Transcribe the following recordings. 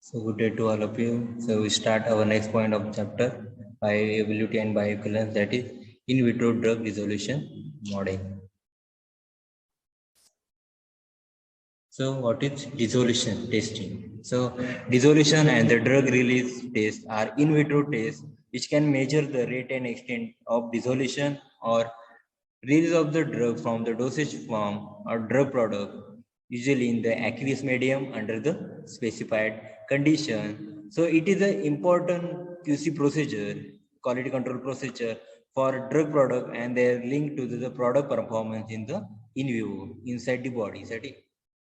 So good day to all of you. So we start our next point of chapter, bioavailability and bioequivalence, that is in vitro drug dissolution model. So what is dissolution testing? So dissolution and the drug release tests are in vitro tests which can measure the rate and extent of dissolution or release of the drug from the dosage form or drug product, usually in the aqueous medium under the specified condition. So it is an important QC procedure, quality control procedure for drug product, and they are linked to the product performance in the in vivo inside the body.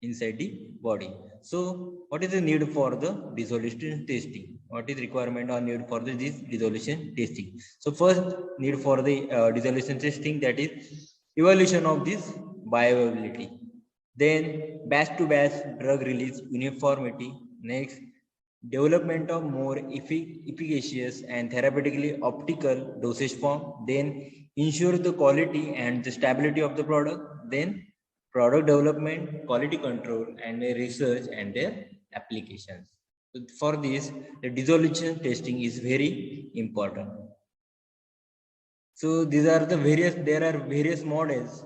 Inside the body. So what is the need for the dissolution testing? What is requirement or need for this dissolution testing? So first need for the dissolution testing, that is evaluation of this bioavailability. Then batch to batch drug release uniformity. Next, development of more efficacious and therapeutically optical dosage form. Then ensure the quality and the stability of the product. Then product development, quality control, and research and their applications. So for this, the dissolution testing is very important. So these are the there are various models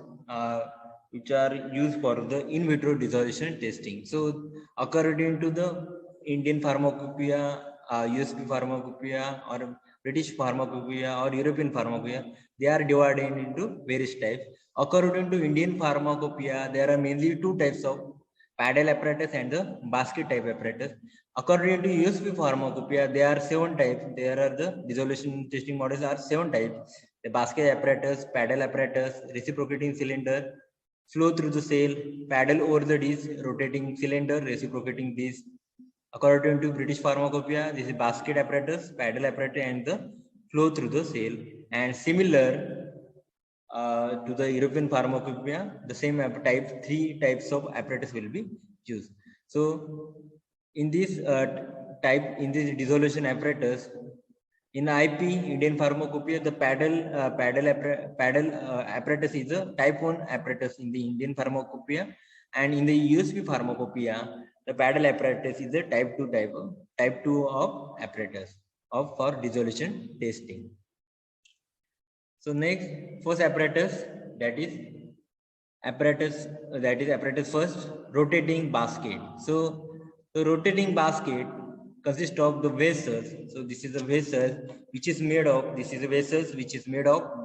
which are used for the in vitro dissolution testing. So according to the Indian Pharmacopoeia, USP Pharmacopoeia, or British Pharmacopoeia, or European Pharmacopoeia, they are divided into various types. According to Indian Pharmacopoeia, there are mainly two types of paddle apparatus and the basket type apparatus. According to USP Pharmacopoeia, there are 7 types. There are the dissolution testing models are 7 types: the basket apparatus, paddle apparatus, reciprocating cylinder, flow through the cell, paddle over the disc, rotating cylinder, reciprocating disc. According to British Pharmacopoeia, this is basket apparatus, paddle apparatus, and the flow through the cell. And similar to the European Pharmacopoeia, the same type, 3 types of apparatus will be used. So in this in this dissolution apparatus, in IP Indian Pharmacopoeia, the paddle apparatus is a type 1 apparatus in the Indian Pharmacopoeia, and in the USP Pharmacopoeia, the paddle apparatus is a type 2 of apparatus for dissolution testing. So next, first apparatus, that is apparatus first, rotating basket. So the rotating basket consists of the vessels. So this is a vessel which is made of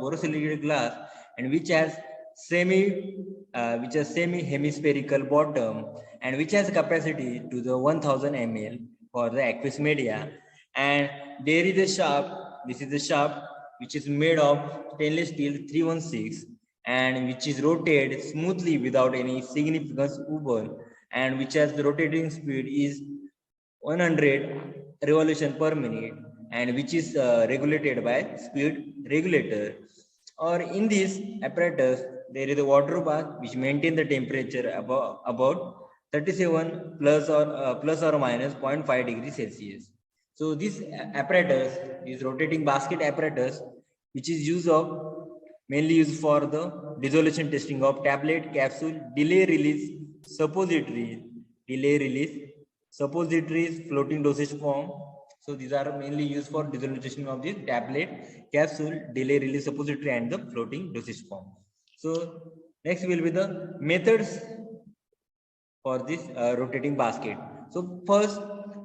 borosilicate glass, and which has semi hemispherical bottom, and which has capacity to the 1000 ml for the aqueous media. And there is a shaft. This is the shaft which is made of stainless steel 316, and which is rotated smoothly without any significant wobble, and which has the rotating speed is 100 revolution per minute, and which is regulated by speed regulator. Or in this apparatus, there is a water bath which maintains the temperature about 37 plus or minus 0.5 degrees Celsius. So this apparatus, this rotating basket apparatus, which is mainly used for the dissolution testing of tablet, capsule, delay release, suppositories, floating dosage form. So these are mainly used for dissolution of the tablet, capsule, delay release suppository, and the floating dosage form. So next will be the methods for this rotating basket. So first,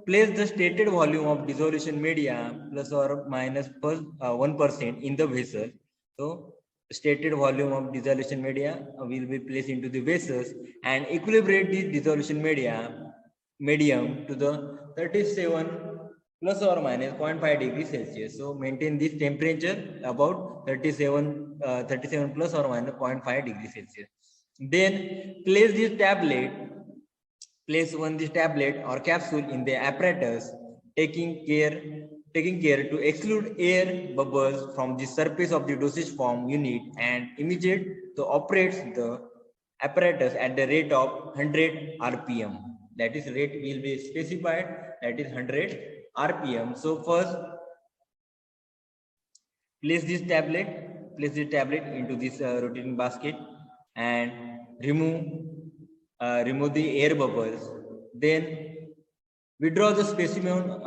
place the stated volume of dissolution media plus or minus 1% in the vessel. So stated volume of dissolution media will be placed into the vessels, and equilibrate the dissolution medium to the 37 plus or minus 0.5 degrees Celsius. So maintain this temperature about 37 plus or minus 0.5 degrees Celsius. Then place this tablet or capsule in the apparatus, taking care to exclude air bubbles from the surface of the dosage form unit, and immediate to operates the apparatus at the rate of 100 rpm. That is rate will be specified, that is 100 rpm. So first, place this tablet into this rotating basket, and remove the air bubbles. Then Withdraw the specimen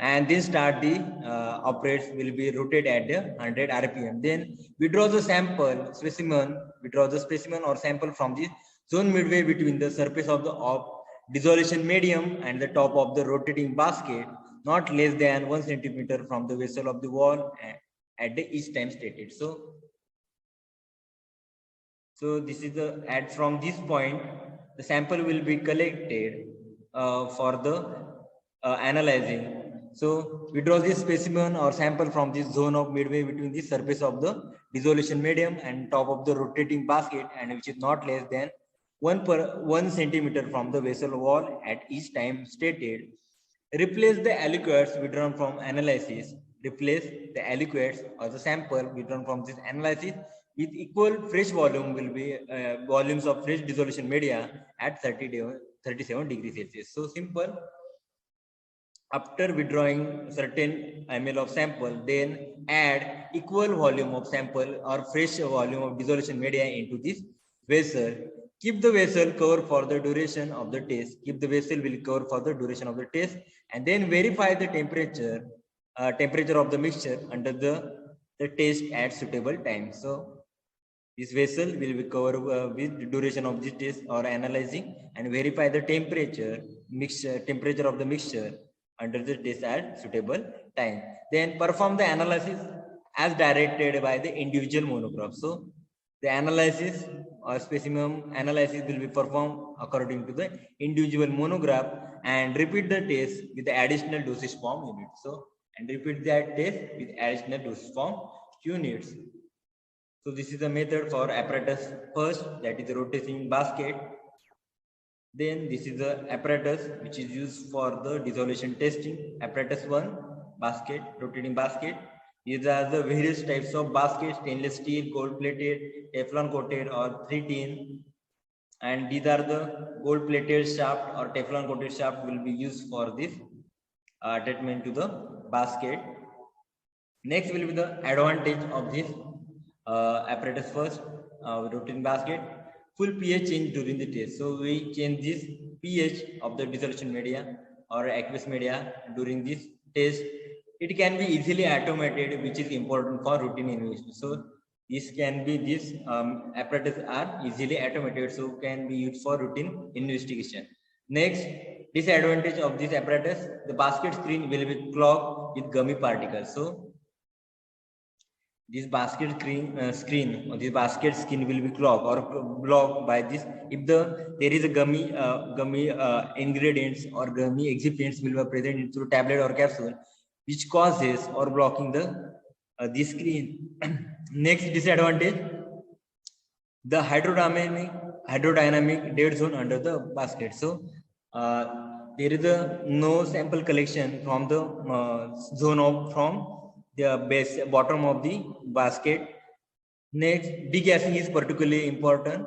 and then start the operates will be rotated at the 100 rpm. Then withdraw the specimen or sample from the zone midway between the surface of the dissolution medium and the top of the rotating basket, not less than 1 centimeter from the vessel of the wall at the each time stated. So this is the at from this point the sample will be collected for the analyzing. So withdraw this specimen or sample from this zone of midway between the surface of the dissolution medium and top of the rotating basket, and which is not less than 1 centimeter from the vessel wall at each time stated. Replace the aliquots withdrawn from analysis. Replace the aliquots or the sample withdrawn from this analysis with equal fresh volume will be volumes of fresh dissolution media at 37 degrees Celsius. So simple. After withdrawing certain ml of sample, then add equal volume of sample or fresh volume of dissolution media into this vessel. Keep the vessel covered for the duration of the test. Keep the vessel will cover for the duration of the test, and then verify the temperature of the mixture under the test at suitable time. So this vessel will be covered with the duration of this test or analyzing, and verify the temperature of the mixture under the test at suitable time. Then perform the analysis as directed by the individual monograph. So the analysis or specimen analysis will be performed according to the individual monograph, and repeat the test with the additional dosage form unit. So and repeat that test with additional dosage form units. So this is the method for apparatus first, that is the rotating basket. Then this is the apparatus which is used for the dissolution testing. Apparatus 1, basket, rotating basket. These are the various types of baskets: stainless steel, gold plated, Teflon coated, or 3-tin. And these are the gold plated shaft or Teflon coated shaft will be used for this attachment to the basket. Next will be the advantage of this apparatus first, rotating basket. Full pH change during the test. So we change this pH of the dissolution media or aqueous media during this test. It can be easily automated, which is important for routine investigation. So this can be apparatus are easily automated, so can be used for routine investigation. Next disadvantage of this apparatus: the basket screen will be clogged with gummy particles. So this basket screen or this basket skin will be clogged or blocked by this if there is a gummy ingredients or gummy excipients will be present into tablet or capsule, which causes or blocking the screen. Next disadvantage: the hydrodynamic dead zone under the basket. So there is no sample collection from the zone from the bottom of the basket. Next, degassing is particularly important.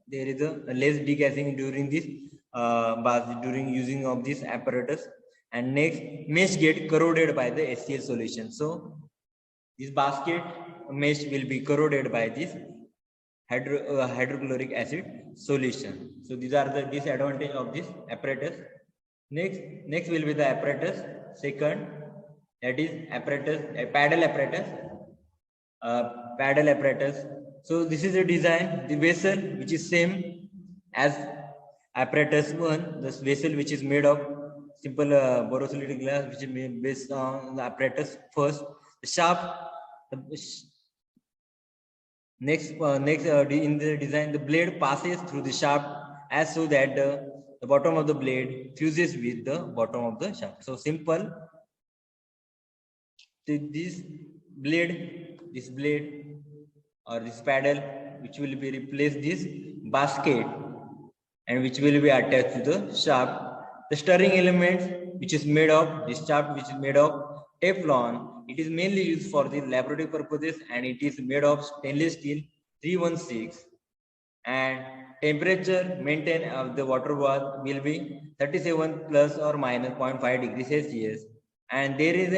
There is a less degassing during this during using of this apparatus. And next, mesh get corroded by the HCl solution. So this basket mesh will be corroded by this hydrochloric acid solution. So these are the disadvantage of this apparatus. Next will be the apparatus second, that is apparatus paddle apparatus. So this is a design, the vessel which is same as apparatus 1, this vessel which is made of simple borosilicate glass, which is made based on the apparatus first. The shaft, next in the design, the blade passes through the shaft as so that the bottom of the blade fuses with the bottom of the shaft. So simple. This blade or this paddle, which will be replace this basket and which will be attached to the shaft. The stirring element, which is made of this shaft, which is made of Teflon. It is mainly used for the laboratory purposes, and it is made of stainless steel 316. And temperature maintained of the water bath will be 37 plus or minus 0.5 degrees Celsius. And there is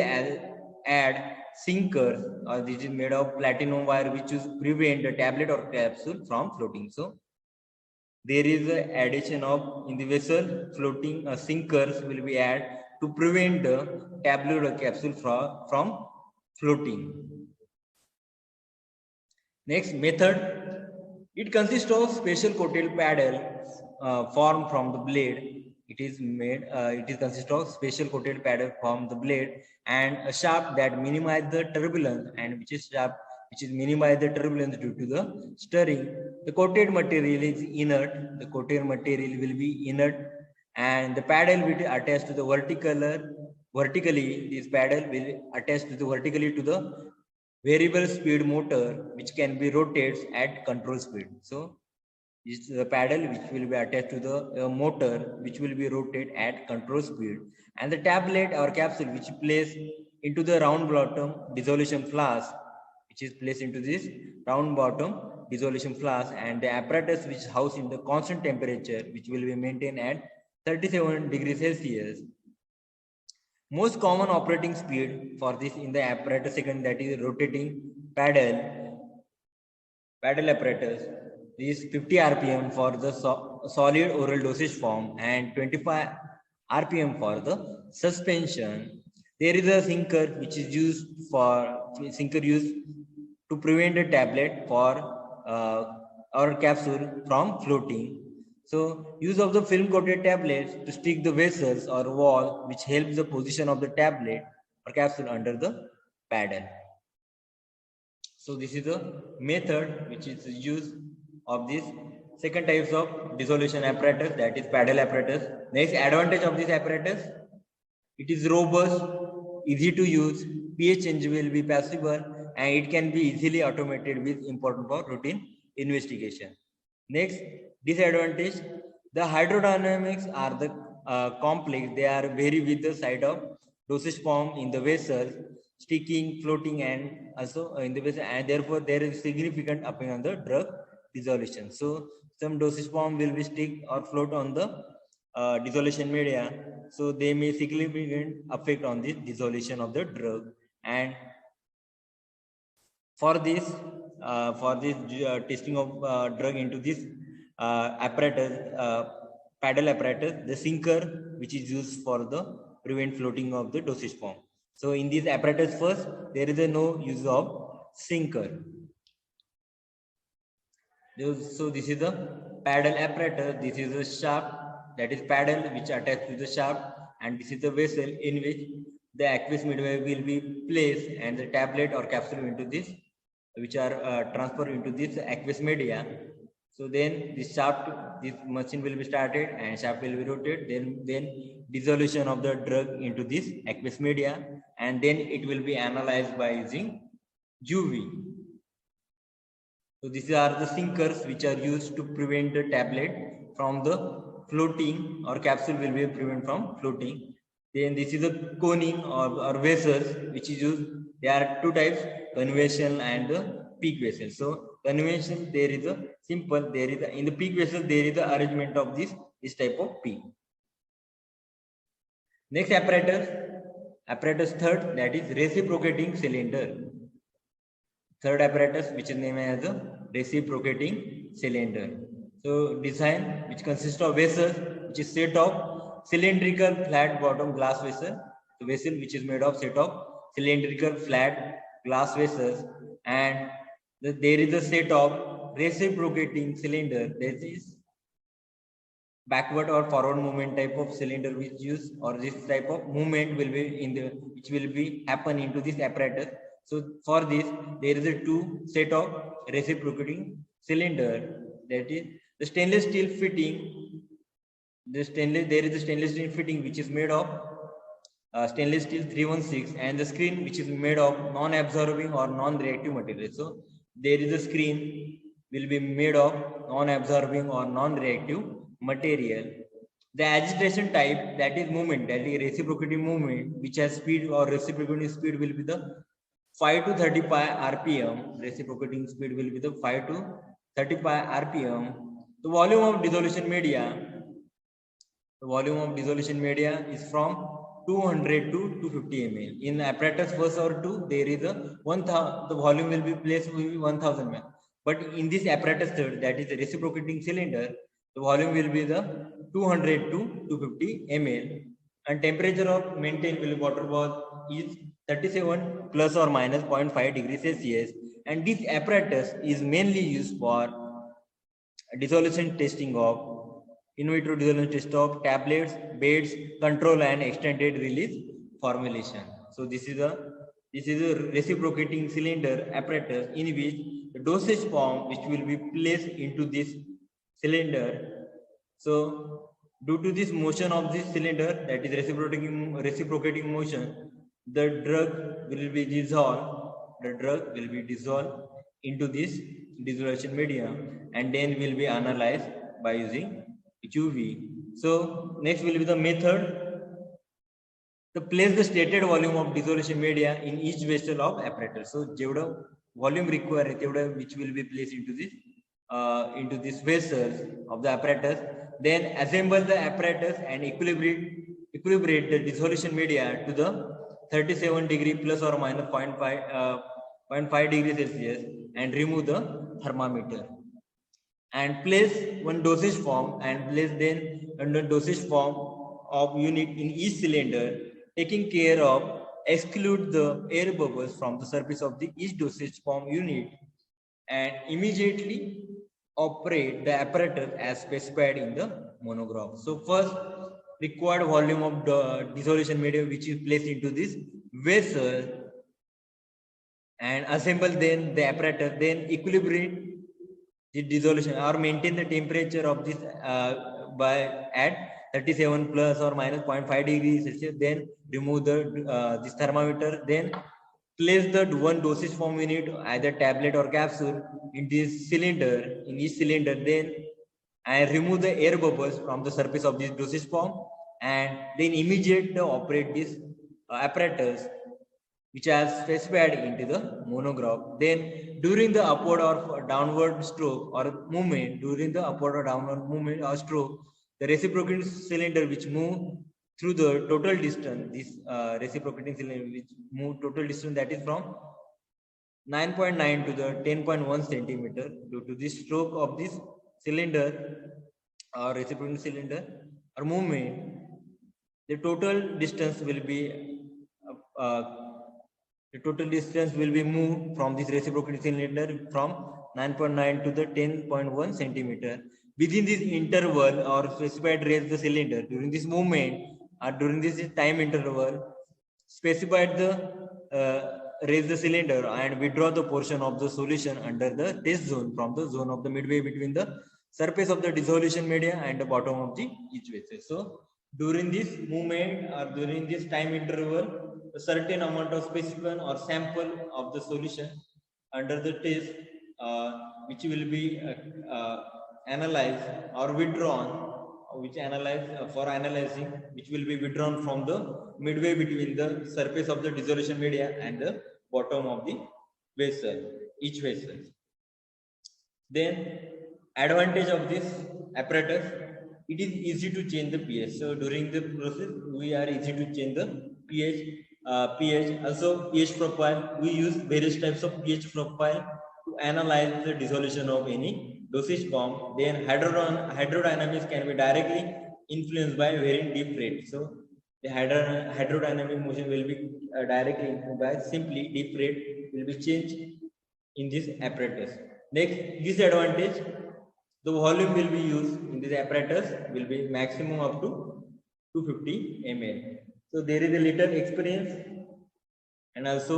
add sinker, or this is made of platinum wire, which is prevent the tablet or capsule from floating. So there is a addition of in the vessel floating sinkers will be added to prevent the tablet or capsule from floating. Next method, it consists of special coated paddle formed from the blade. It is made. It is consists of special coated paddle from the blade and a shaft that minimize the turbulence, and which is shaft which is minimize the turbulence due to the stirring. The coated material is inert. The coated material will be inert, and the paddle will be attached to the vertically. This paddle will attach to the vertically to the variable speed motor which can be rotated at control speed. So this is the paddle which will be attached to the motor which will be rotated at control speed, and the tablet or capsule which is placed into the round bottom dissolution flask, which is placed into this round bottom dissolution flask, and the apparatus which is housed in the constant temperature which will be maintained at 37 degrees Celsius. Most common operating speed for this in the apparatus second, that is rotating paddle apparatus, is 50 rpm for the solid oral dosage form and 25 rpm for the suspension. There is a sinker which is used to prevent a tablet or capsule from floating. So use of the film coated tablets to stick the vessels or wall which helps the position of the tablet or capsule under the paddle. So this is the method which is used of this second types of dissolution apparatus, that is paddle apparatus. Next advantage of this apparatus, it is robust, easy to use, pH change will be possible, and it can be easily automated with important for routine investigation. Next disadvantage, the hydrodynamics are the complex. They are vary with the side of dosage form in the vessel, sticking, floating, and also in the vessel, and therefore there is significant effect on the drug dissolution. So some dosage form will be stick or float on the dissolution media, so they may significant effect on the dissolution of the drug. And for this testing of drug into this apparatus, paddle apparatus, the sinker which is used for the prevent floating of the dosage form. So in this apparatus first, there is no use of sinker. So this is the paddle apparatus. This is a shaft, that is paddle which attached to the shaft, and this is the vessel in which the aqueous media will be placed and the tablet or capsule into this, which are transferred into this aqueous media. So then this shaft, this machine will be started and shaft will be rotated. Then dissolution of the drug into this aqueous media, and then it will be analyzed by using UV. So these are the sinkers which are used to prevent the tablet from the floating, or capsule will be prevent from floating. Then this is a coning or vessels which is used. There are two types, conventional and the peak vessel. So conventional, there is a simple, there is in the peak vessel there is the arrangement of this type of peak. Next apparatus third, that is reciprocating cylinder. Third apparatus which is named as the reciprocating cylinder. So design which consists of vessel which is set of cylindrical flat bottom glass vessel. The vessel which is made of set of cylindrical flat glass vessels, and there is a set of reciprocating cylinder. That is backward or forward movement type of cylinder which use, or this type of movement will be in the which will be happen into this apparatus. So for this there is a two set of reciprocating cylinder, that is the stainless steel fitting. There is a stainless steel fitting which is made of stainless steel 316, and the screen which is made of non-absorbing or non-reactive material. So there is a screen will be made of non-absorbing or non-reactive material. The agitation type, that is movement, that is reciprocating movement which has speed or reciprocating speed will be the 5 to 35 rpm. Reciprocating speed will be the 5 to 35 rpm. The volume of dissolution media, is from 200 to 250 ml. In apparatus first or two, there is a 1000. The volume will be placed will be 1000 ml. But in this apparatus third, that is the reciprocating cylinder, the volume will be the 200 to 250 ml, and temperature of maintained will water bath is 37 plus or minus 0.5 degrees Celsius, and this apparatus is mainly used for dissolution testing of in vitro dissolution test of tablets, beds, control and extended release formulation. So this is a reciprocating cylinder apparatus in which the dosage form which will be placed into this cylinder. So due to this motion of this cylinder, that is reciprocating motion, the drug will be dissolved. The drug will be dissolved into this dissolution medium and then will be analyzed by using UV. So next will be the method to place the stated volume of dissolution media in each vessel of apparatus. So जेवढं volume required तेवढं which will be placed into this vessels of the apparatus. Then assemble the apparatus and equilibrate the dissolution media to the 37 degree plus or minus 0.5 degrees Celsius and remove the thermometer. And place one dosage form and place then under dosage form of unit in each cylinder, taking care of exclude the air bubbles from the surface of the each dosage form unit, and immediately operate the apparatus as specified in the monograph. So first, required volume of the dissolution medium which is placed into this vessel, and assemble then the apparatus, then equilibrate the dissolution or maintain the temperature of this by at 37 plus or minus 0.5 degrees Celsius. Then remove the this thermometer. Then place the one dosage form unit, either tablet or capsule, in this cylinder, in each cylinder. Then and remove the air bubbles from the surface of this dosage form, and then immediately operate this apparatus which has specified into the monograph. Then during the upward or downward stroke or movement, during the upward or downward movement or stroke, the reciprocating cylinder which move through the total distance, this reciprocating cylinder which move total distance, that is from 9.9 to the 10.1 centimeter. Due to this stroke of this cylinder or reciprocating cylinder or movement, the total distance will be moved from this reciprocating cylinder from 9.9 to the 10.1 centimeter. Within this interval or specified raise the cylinder during this movement or during this time interval, specified the raise the cylinder and withdraw the portion of the solution under the test zone from the zone of the midway between the surface of the dissolution media and the bottom of the each vessel. So during this movement or during this time interval, a certain amount of specimen or sample of the solution under the test which will be analyzed or withdrawn, which will be withdrawn from the midway between the surface of the dissolution media and the bottom of the vessel, each vessel. Then advantage of this apparatus, it is easy to change the pH. So during the process, we are easy to change the pH. Also pH profile. We use various types of pH profile to analyze the dissolution of any dosage form. Then hydrodynamics can be directly influenced by varying dip rate. So the hydrodynamic motion will be directly influenced by simply dip rate will be changed in this apparatus. Next disadvantage, the volume will be used in this apparatus will be maximum up to 250 ml. So there is a little experience, and also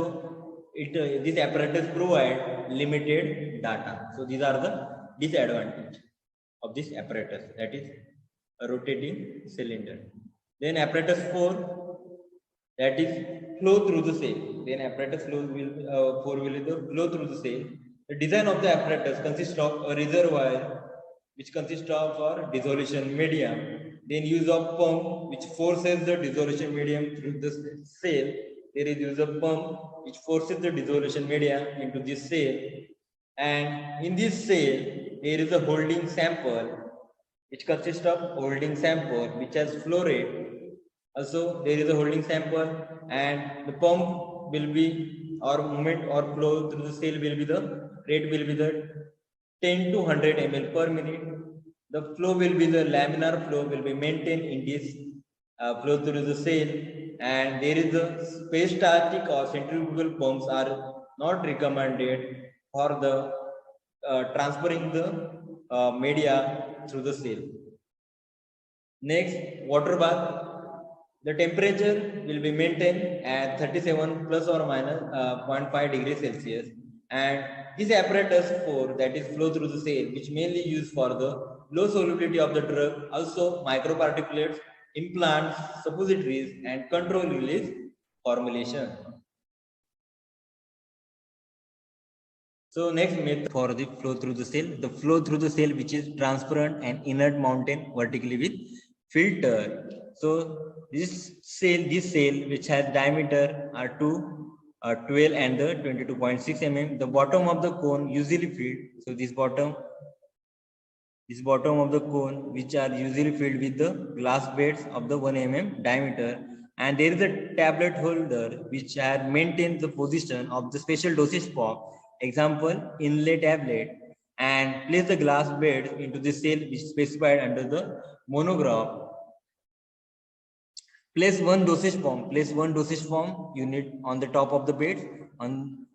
this apparatus provide limited data. So these are the disadvantages of this apparatus, that is a rotating cylinder. Then apparatus 4, that is flow through the cell. Then apparatus 4 will be the flow through the cell. The design of the apparatus consists of a reservoir which consists of our dissolution medium. Then use of pump which forces the dissolution medium through the cell. There is use of pump which forces the dissolution medium into this cell. And in this cell, there is a holding sample which consists of holding sample which has flow rate. Also, there is a holding sample, and the pump will be or movement or flow through the cell will be the rate will be the 10 to 100 ml per minute. The flow will be the laminar flow will be maintained in this flow through the cell, and there is the space static or centrifugal pumps are not recommended for the transferring the media through the cell. Next, water bath. The temperature will be maintained at 37 plus or minus 0.5 degrees Celsius, and this apparatus for that is flow through the cell, which mainly used for the low solubility of the drug, also microparticulates, implants, suppositories, and control release formulation. So next method for the flow through the cell, the flow through the cell which is transparent and inert mountain vertically with filter. So this cell which has diameter are 12 and the 22.6 mm. The bottom of the cone usually filled. So this bottom of the cone which are usually filled with the glass beads of the 1 mm diameter, and there is a tablet holder which has maintained the position of the special dosage form, example inlay tablet, and place the glass beads into the cell which is specified under the monograph. Place one dosage form unit on the top of the bed on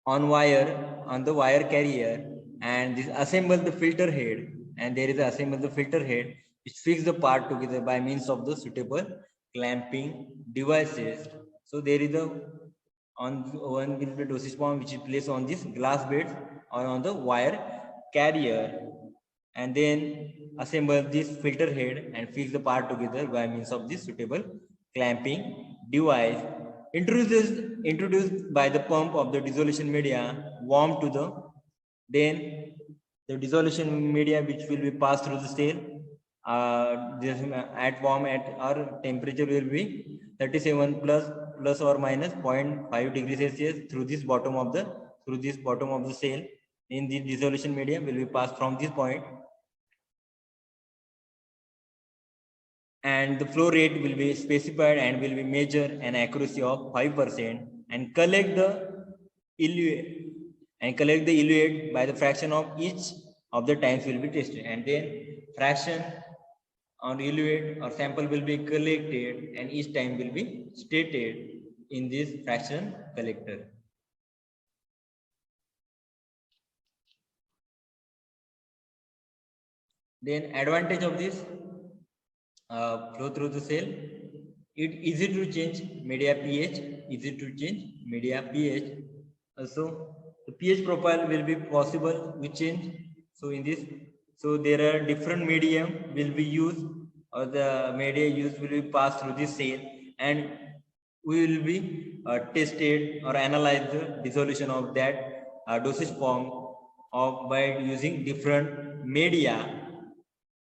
the wire carrier, and this assemble the filter head, and there is assemble the filter head which fix the part together by means of the suitable clamping devices. So there is a one will be dosage form which is placed on this glass bed or on the wire carrier, and then assemble this filter head and fix the part together by means of this suitable clamping device. Introduced by the pump of the dissolution media warm to the, then the dissolution media which will be passed through the cell at warm at our temperature will be 37 plus or minus 0.5 degrees Celsius through this bottom of the cell. In the dissolution media will be passed from this point, and the flow rate will be specified and will be measured an accuracy of 5%, and collect the eluate by the fraction of each of the times will be tested, and then fraction on eluate or sample will be collected and each time will be stated in this fraction collector. Then advantage of this flow through the cell, it easy to change media pH, also the pH profile will be possible we change. So in this, so there are different medium will be used, or the media used will be passed through this cell, and we will be tested or analyze the dissolution of that dosage form of by using different media.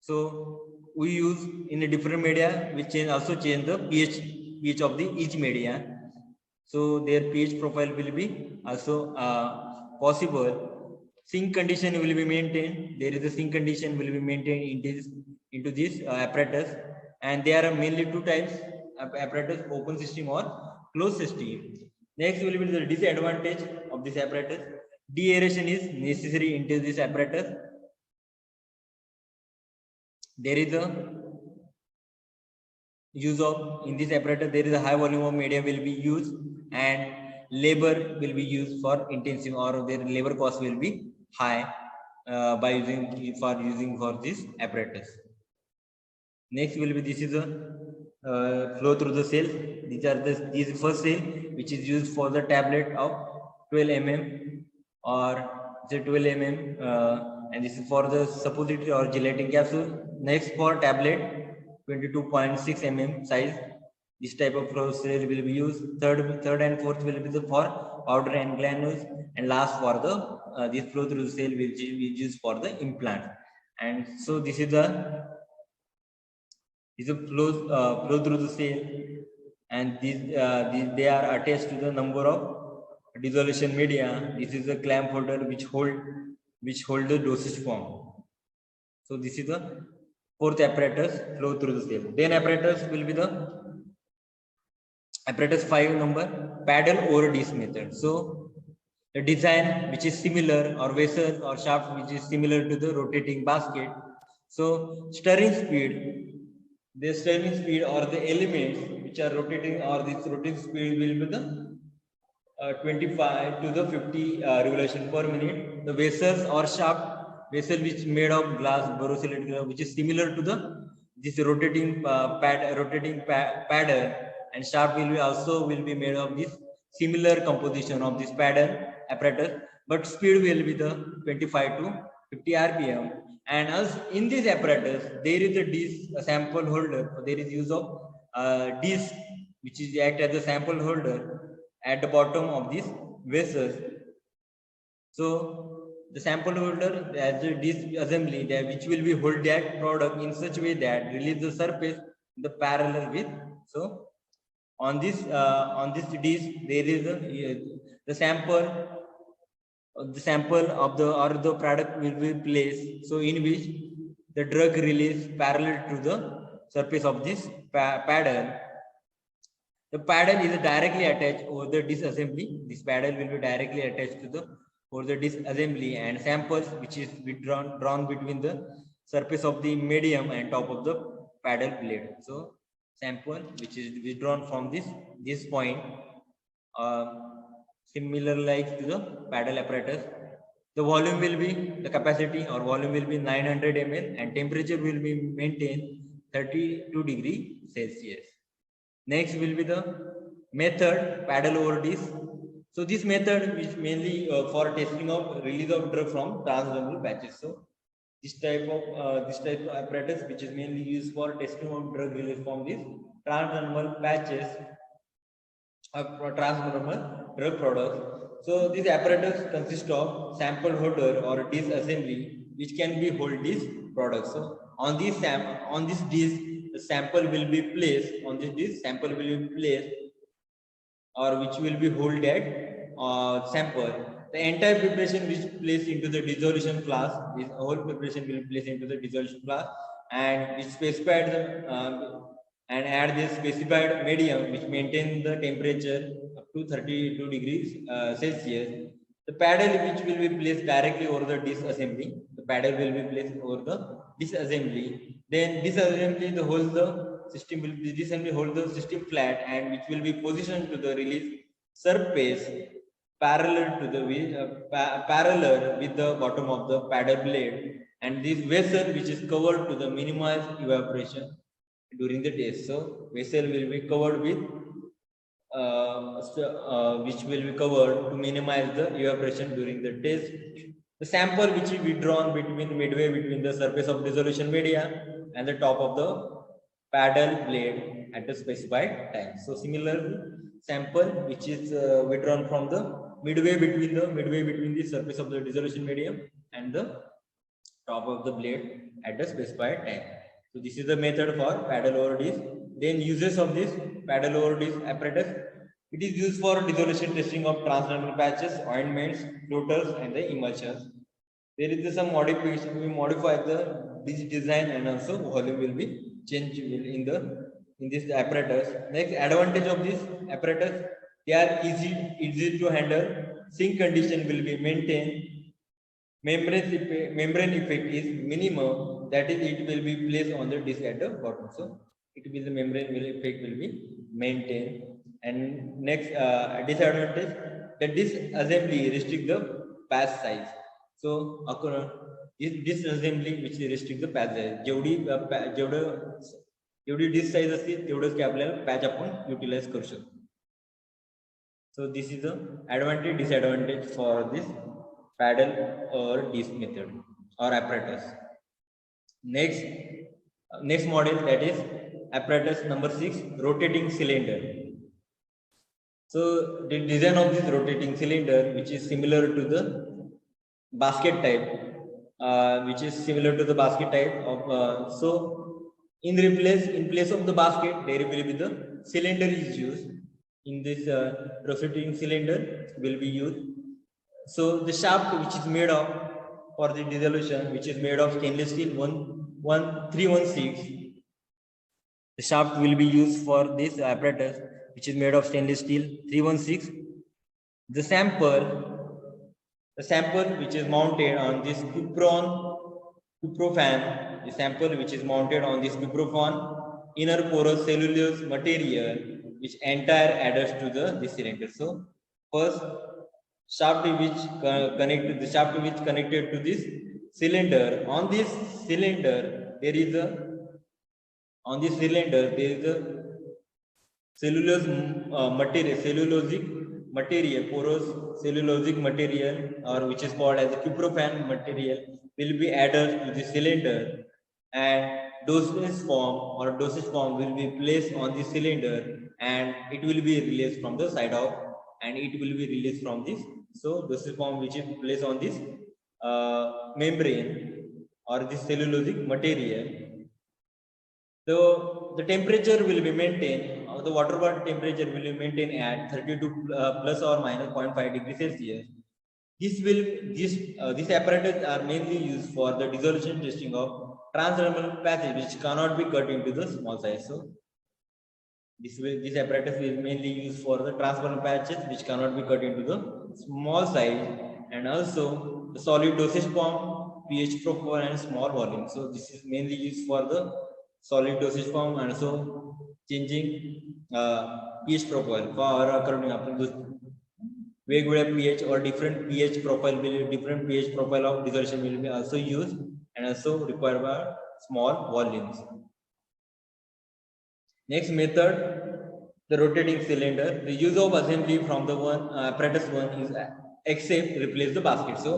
So we use in a different media, which also change the pH of the each media. So their pH profile will be also possible. Sink condition will be maintained. There is a sink condition will be maintained into this apparatus, and there are mainly two types of apparatus: open system or closed system. Next will be the disadvantage of this apparatus. De-aeration is necessary into this apparatus. There is a use of in this apparatus, there is a high volume of media will be used, and labor will be used for intensive, or their labor cost will be high by using for this apparatus. Next will be, this is a flow through the cell. These are this first cell which is used for the tablet of 12 mm or 12 mm, and this is for the suppository or gelatin capsule. Next for tablet 22.6 mm size, this type of flow cell will be used. Third and fourth will be the for powder and granules, and last for the this flow through the cell will be used for the implant. And so this is the flow through the cell, and these they are attached to the number of dissolution media. This is the clamp holder which hold the dosage form. So this is the fourth apparatus, flow through the cell. Then apparatus will be the apparatus 5 number, paddle over disc method. So the design which is similar, or vessel or shaft which is similar to the rotating basket. So stirring speed, the stirring speed or the elements which are rotating, or this rotating speed will be the 25 to the 50 revolution per minute. The vessels or shaft, vessel which is made of glass, borosilicate, which is similar to the this rotating paddle, and shaft will be also will be made of this similar composition of this paddle apparatus, but speed will be the 25 to 50 rpm. And as in this apparatus there is a disc sample holder. There is use of disc which is act as a sample holder at the bottom of this vessel. So the sample holder as a disc assembly that which will be hold that product in such way that release the surface the parallel with. So on this disc there is the sample of the or the product will be placed, so in which the drug release parallel to the surface of this paddle. The paddle is directly attached over the disc assembly. This paddle will be directly attached to the over the disc assembly, and samples which is drawn between the surface of the medium and top of the paddle blade. So sample which is withdrawn from this point, similar like to the paddle apparatus. The volume will be, the capacity or volume will be 900 ml, and temperature will be maintained 32 degree Celsius. Next will be the method paddle over disc. So this method is mainly for testing of release of drug from transdermal patches. So this type of apparatus which is mainly used for testing of drug release from these transdermal patches of transdermal drug products. So this apparatus consists of sample holder or disc assembly which can be hold these products. So on this disc the sample will be placed on this disc. Sample will be placed, or which will be hold that sample. The entire preparation which placed into the dissolution flask, this whole preparation will be placed into the dissolution flask, and which specified and add this specified medium which maintain the temperature up to 32 degrees Celsius. The paddle which will be placed directly over the disc assembly. The paddle will be placed over the disc assembly. Then this assembly the whole the system will be this assembly hold the system flat, and which will be positioned to the release surface parallel to the parallel with the bottom of the paddle blade, and this vessel which is covered to the minimize evaporation during the test. So vessel will be covered with which will be covered to minimize the evaporation during the test. The sample which is withdrawn midway between the surface of dissolution media and the top of the paddle blade at the specified time. So similar sample which is withdrawn from the midway between the surface of the dissolution medium and the top of the blade at the specified time. So this is the method for paddle over disc. Then uses of this paddle over disc apparatus. It is used for dissolution testing of transdermal patches, ointments, floaters, and the emulsions. There is some modification. We modify the design, and also volume will be changed in this apparatus. Next advantage of this apparatus, they are easy to handle. Sink condition will be maintained. Membrane effect is minimum. That is, it will be placed on the disc at the bottom. So it will the membrane effect will be maintained. And next disadvantage, the disc assembly restrict the patch size. So disc assembly which restrict the patch size. जेवढी disc size असते तेवढंच की आपल्याला patch आपण utilise करू शकतो. So this is the advantage disadvantage for this paddle or disc method or apparatus. Next model, that is apparatus number 6, rotating cylinder. So the design of this rotating cylinder, which is similar to the basket type, of so in place of the basket there will be the cylinder is used. In this rotating cylinder will be used. So the shaft which is made of for the dissolution, which is made of stainless steel 316. The shaft will be used for this apparatus, which is made of stainless steel 316. The sample The sample which is mounted on this Cuprophan, the sample which is mounted on this Cuprophan inner porous cellulose material which entire adheres to the cylinder. So first shaft which connected to this cylinder. On this cylinder there is a cellulose porous cellulosic material, or which is called as the Cuprophan material, will be added to the cylinder, and dosage form will be placed on the cylinder, and it will be released from the side of, and it will be released from this. So dosage form which is placed on this membrane or this cellulosic material. The temperature will be maintained, the water body temperature will be maintained at 32 plus or minus 0.5 degrees Celsius. These apparatus are mainly used for the dissolution testing of transdermal patches which cannot be cut into the small size. So this apparatus is mainly used for the transdermal patches which cannot be cut into the small size, and also the solid dosage form, pH profile, and small volume. So this is mainly used for the solid dosage form, and also changing pH profile for according to वेगवेगळ्या pH or different pH profile of dissolution will be also used, and also required by small volumes. Next method, the rotating cylinder. The use of assembly from the apparatus one is except replace the basket. So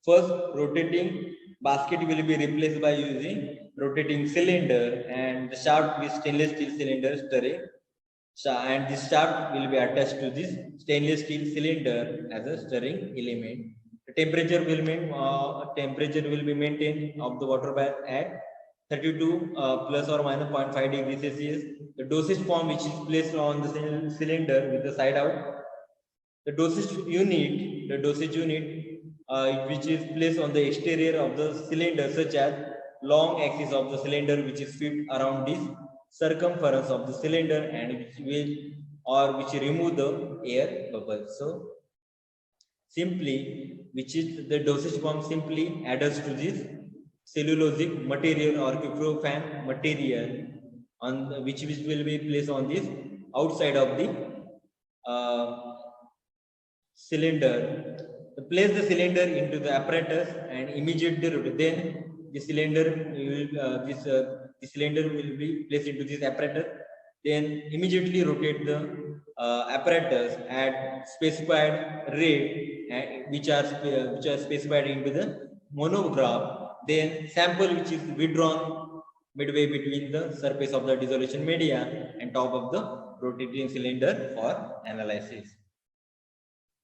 first rotating basket will be replaced by using rotating cylinder, and the shaft with stainless steel cylinder stirring, and this shaft will be attached to this stainless steel cylinder as a stirring element. The temperature will be maintained of the water bath at 32 plus or minus 0.5 degrees Celsius. The dosage form which is placed on the cylinder with the side out. The dosage unit which is placed on the exterior of the cylinder, such as long axis of the cylinder which is fit around this circumference of the cylinder, and which remove the air bubbles. So simply, which is the dosage form simply adheres to this cellulosic material or Cuprophan material on which will be placed on this outside of the cylinder. Place the cylinder into the apparatus and immediately rotate. Then the cylinder will be placed into this apparatus. Then immediately rotate the apparatus at specified rate, which are specified into the monograph. Then sample which is withdrawn midway between the surface of the dissolution media and top of the rotating cylinder for analysis.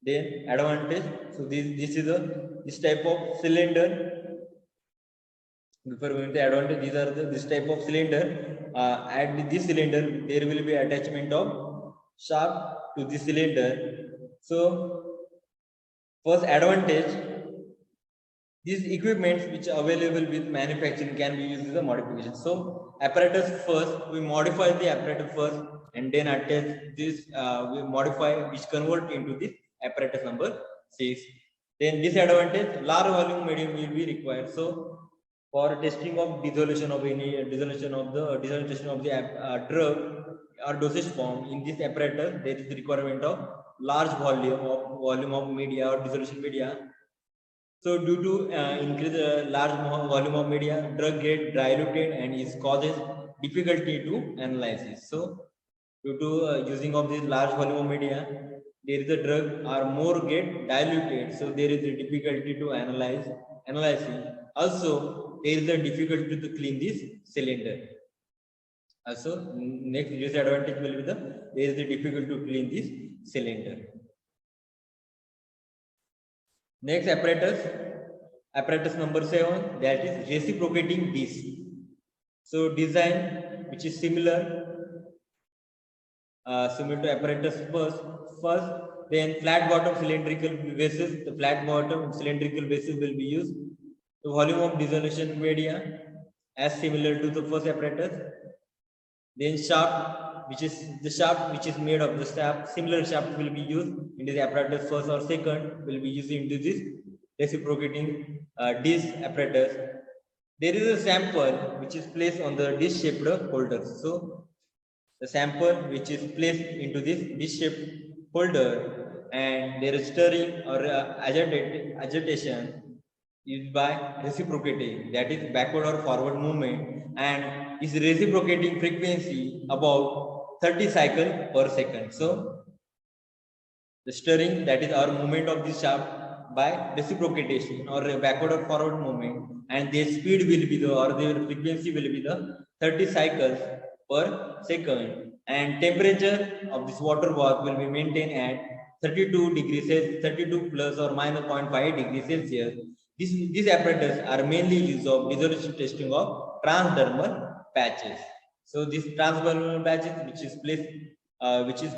Then advantage. So this is this type of cylinder. Before going to advantage, these are this type of cylinder. At this cylinder, there will be attachment of shaft to the cylinder. So first advantage, these equipments which are available with manufacturing can be used as a modification. So apparatus first, we modify the apparatus first, and then attach this, we modify, which convert into this apparatus number 6. Then disadvantage, large volume medium will be required. So for testing of dissolution of the drug or dosage form in this apparatus, there is the requirement of large volume of media or dissolution media. So due to increase large volume of media, drug get diluted and is causes difficulty to analysis. So due to using of this large volume of media, there is a drug or more get diluted, so there is a difficulty to analyzing. Also there is a difficulty to clean this cylinder. Also next disadvantage will be there is a difficulty to clean this cylinder. Next apparatus number 7, that is reciprocating disc. So design which is similar to apparatus first, then flat bottom cylindrical vessels. The flat bottom cylindrical vessel will be used. The volume of dissolution media as similar to the first apparatus. Then shaft which is made of the shaft, similar shaft will be used into the apparatus first or second, will be used into this reciprocating dish apparatus. There is a sample which is placed on the dish-shaped holder. So the sample which is placed into this dish-shaped holder, and there is stirring or agitation is by reciprocating, that is backward or forward movement, and is reciprocating frequency about 30 cycle per second. So the stirring, that is our movement of the shaft by reciprocation or backward or forward movement, and their speed will be the, or their frequency will be the 30 cycles per second, and temperature of this water bath will be maintained at 32 degrees Celsius, 32 plus or minus 0.5 degrees Celsius. These apparatus are mainly used of dissolution testing of transdermal patches. So this transdermal patches which is placed which is